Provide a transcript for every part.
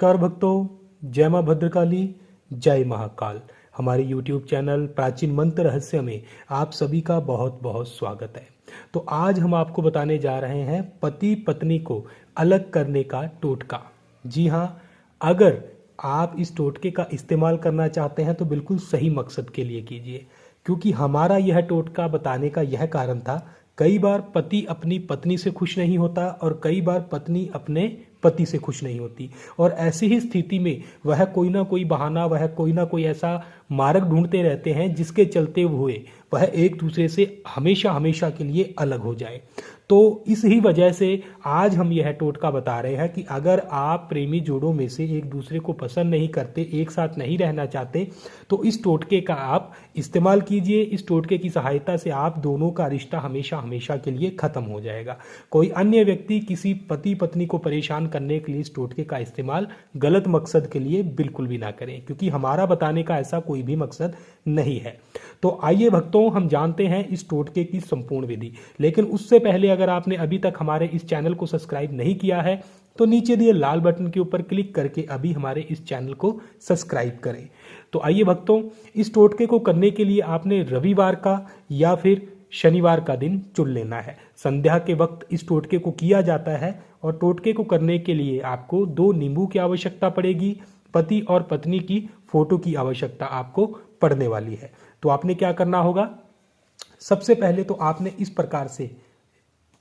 नमस्कार भक्तों, जय माँ भद्रकाली, जय महाकाल। हमारे YouTube चैनल प्राचीन मंत्र रहस्य में आप सभी का बहुत बहुत स्वागत है। तो आज हम आपको बताने जा रहे हैं पति पत्नी को अलग करने का टोटका। जी हाँ, अगर आप इस टोटके का इस्तेमाल करना चाहते हैं तो बिल्कुल सही मकसद के लिए कीजिए, क्योंकि हमारा यह टोटका बताने का यह कारण था। कई बार पति अपनी पत्नी से खुश नहीं होता और कई बार पत्नी अपने पति से खुश नहीं होती, और ऐसी ही स्थिति में वह कोई ना कोई बहाना, वह कोई ना कोई ऐसा मार्ग ढूंढते रहते हैं जिसके चलते हुए वह एक दूसरे से हमेशा हमेशा के लिए अलग हो जाए। तो इस ही वजह से आज हम यह टोटका बता रहे हैं कि अगर आप प्रेमी जोड़ों में से एक दूसरे को पसंद नहीं करते, एक साथ नहीं रहना चाहते, तो इस टोटके का आप इस्तेमाल कीजिए। इस टोटके की सहायता से आप दोनों का रिश्ता हमेशा हमेशा के लिए खत्म हो जाएगा। कोई अन्य व्यक्ति किसी पति पत्नी को परेशान करने के लिए इस टोटके का इस्तेमाल गलत मकसद के लिए बिल्कुल भी ना करें, क्योंकि हमारा बताने का ऐसा कोई भी मकसद नहीं है। तो आइए भक्तों, हम जानते हैं इस टोटके की संपूर्ण विधि। लेकिन उससे पहले अगर आपने अभी तक हमारे इस चैनल को सब्सक्राइब नहीं किया है तो नीचे दिए लाल बटन के ऊपर क्लिक करके अभी हमारे इस चैनल को सब्सक्राइब करें। तो आइए भक्तों, इस टोटके को करने के लिए आपने रविवार का या फिर शनिवार का दिन चुन लेना है। संध्या के वक्त इस टोटके को किया जाता है, और टोटके को करने के लिए आपको 2 नींबू की आवश्यकता पड़ेगी। पति और पत्नी की फोटो की आवश्यकता आपको पड़ने वाली है। तो आपने क्या करना होगा, सबसे पहले तो आपने इस प्रकार से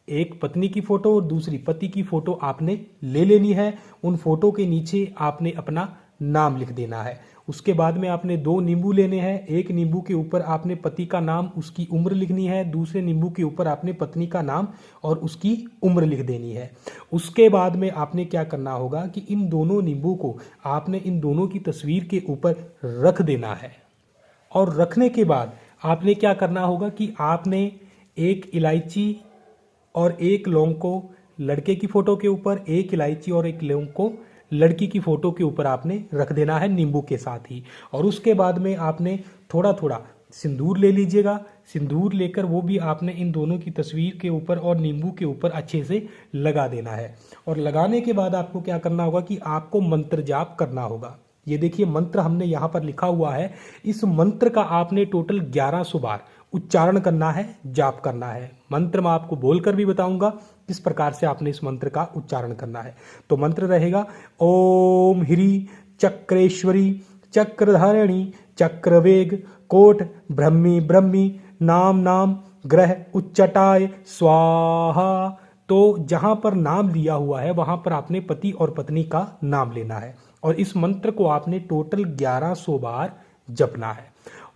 एक पत्नी की फोटो और दूसरी पति की फोटो आपने ले लेनी है। उन फोटो के नीचे आपने अपना नाम लिख देना है। उसके बाद में आपने 2 नींबू लेने हैं। एक नींबू के ऊपर आपने पति का नाम, उसकी उम्र लिखनी है। दूसरे नींबू के ऊपर आपने पत्नी का नाम और उसकी उम्र लिख देनी है। उसके बाद में आपने क्या करना होगा कि इन दोनों नींबू को आपने इन दोनों की तस्वीर के ऊपर रख देना है। और रखने के बाद आपने क्या करना होगा कि आपने एक इलायची और एक लौंग को लड़के की फोटो के ऊपर, एक इलायची और एक लौंग को लड़की की फोटो के ऊपर आपने रख देना है नींबू के साथ ही। और उसके बाद में आपने थोड़ा थोड़ा सिंदूर ले लीजिएगा। सिंदूर लेकर वो भी आपने इन दोनों की तस्वीर के ऊपर और नींबू के ऊपर अच्छे से लगा देना है। और लगाने के बाद आपको क्या करना होगा कि आपको मंत्र जाप करना होगा। ये देखिए, मंत्र हमने यहाँ पर लिखा हुआ है। इस मंत्र का आपने टोटल 1100 बार उच्चारण करना है, जाप करना है। मंत्र मैं आपको बोलकर भी बताऊंगा किस प्रकार से आपने इस मंत्र का उच्चारण करना है। तो मंत्र रहेगा, ओम ह्री चक्रेश्वरी चक्रधारिणी चक्रवेग कोट ब्रह्मी ब्रह्मी नाम नाम ग्रह उच्चटाय स्वाहा। तो जहां पर नाम लिया हुआ है वहां पर आपने पति और पत्नी का नाम लेना है, और इस मंत्र को आपने टोटल 1100 बार जपना है।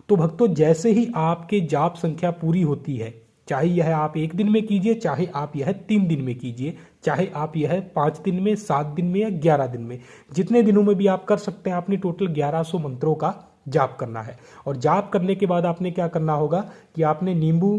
तो भक्तों, जैसे ही आपके जाप संख्या पूरी होती है, चाहे यह आप 1 दिन में कीजिए, चाहे आप यह 3 दिन में कीजिए, चाहे आप यह 5 दिन में, 7 दिन में या 11 दिन में, जितने दिनों में भी आप कर सकते हैं, आपने टोटल 1100 मंत्रों का जाप करना है। और जाप करने के बाद आपने क्या करना होगा कि आपने नींबू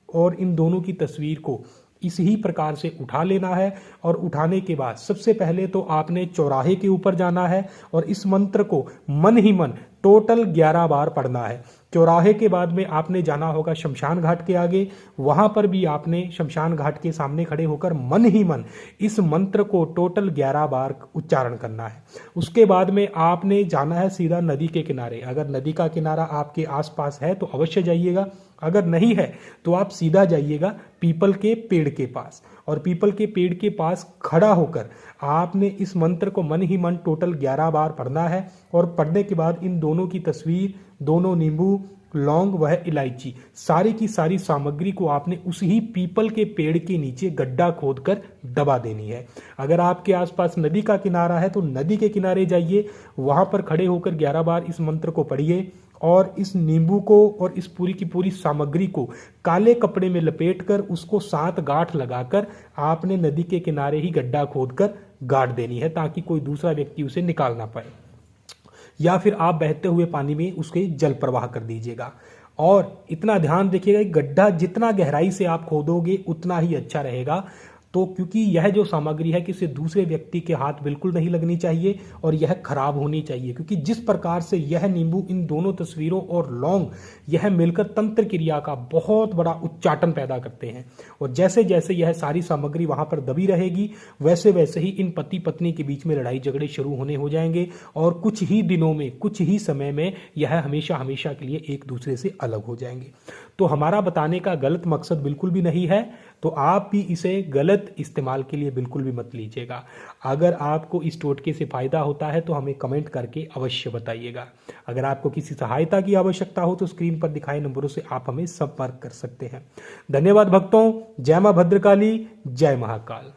और इन दोनों की तस्वीर को इसी प्रकार से उठा लेना है। और उठाने के बाद सबसे पहले तो आपने चौराहे के ऊपर जाना है और इस मंत्र को मन ही मन टोटल 11 बार पढ़ना है। चौराहे के बाद में आपने जाना होगा शमशान घाट के आगे। वहां पर भी आपने शमशान घाट के सामने खड़े होकर मन ही मन इस मंत्र को टोटल 11 बार उच्चारण करना है। उसके बाद में आपने जाना है सीधा नदी के किनारे। अगर नदी का किनारा आपके आसपास है तो अवश्य जाइएगा, अगर नहीं है तो आप सीधा जाइएगा पीपल के पेड़ के पास, और पीपल के पेड़ के पास खड़ा होकर आपने इस मंत्र को मन ही मन टोटल 11 बार पढ़ना है। और पढ़ने के बाद इन दोनों की तस्वीर, दोनों नींबू, लौंग वह इलायची, सारी की सारी सामग्री को आपने उसी पीपल के पेड़ के नीचे गड्ढा खोदकर दबा देनी है। अगर आपके आसपास नदी का किनारा है तो नदी के किनारे जाइए, वहां पर खड़े होकर 11 बार इस मंत्र को पढ़िए। और इस नींबू को और इस पूरी की पूरी सामग्री को काले कपड़े में लपेटकर उसको 7 गांठ लगाकर आपने नदी के किनारे ही गड्ढा खोदकर गाड़ देनी है, ताकि कोई दूसरा व्यक्ति उसे निकाल ना पाए। या फिर आप बहते हुए पानी में उसके जल प्रवाह कर दीजिएगा। और इतना ध्यान रखिएगा, गड्ढा जितना गहराई से आप खोदोगे उतना ही अच्छा रहेगा। तो क्योंकि यह जो सामग्री है किसी दूसरे व्यक्ति के हाथ बिल्कुल नहीं लगनी चाहिए और यह खराब होनी चाहिए, क्योंकि जिस प्रकार से यह नींबू इन दोनों तस्वीरों और लौंग यह मिलकर तंत्र क्रिया का बहुत बड़ा उच्चाटन पैदा करते हैं। और जैसे जैसे यह सारी सामग्री वहां पर दबी रहेगी वैसे वैसे ही इन पति पत्नी के बीच में लड़ाई झगड़े शुरू होने हो जाएंगे और कुछ ही दिनों में, कुछ ही समय में यह हमेशा हमेशा के लिए एक दूसरे से अलग हो जाएंगे। तो हमारा बताने का गलत मकसद बिल्कुल भी नहीं है, तो आप भी इसे गलत इस्तेमाल के लिए बिल्कुल भी मत लीजिएगा। अगर आपको इस टोटके से फायदा होता है तो हमें कमेंट करके अवश्य बताइएगा। अगर आपको किसी सहायता की आवश्यकता हो तो स्क्रीन पर दिखाए नंबरों से आप हमें संपर्क कर सकते हैं। धन्यवाद भक्तों। जय मां भद्रकाली, जय महाकाल।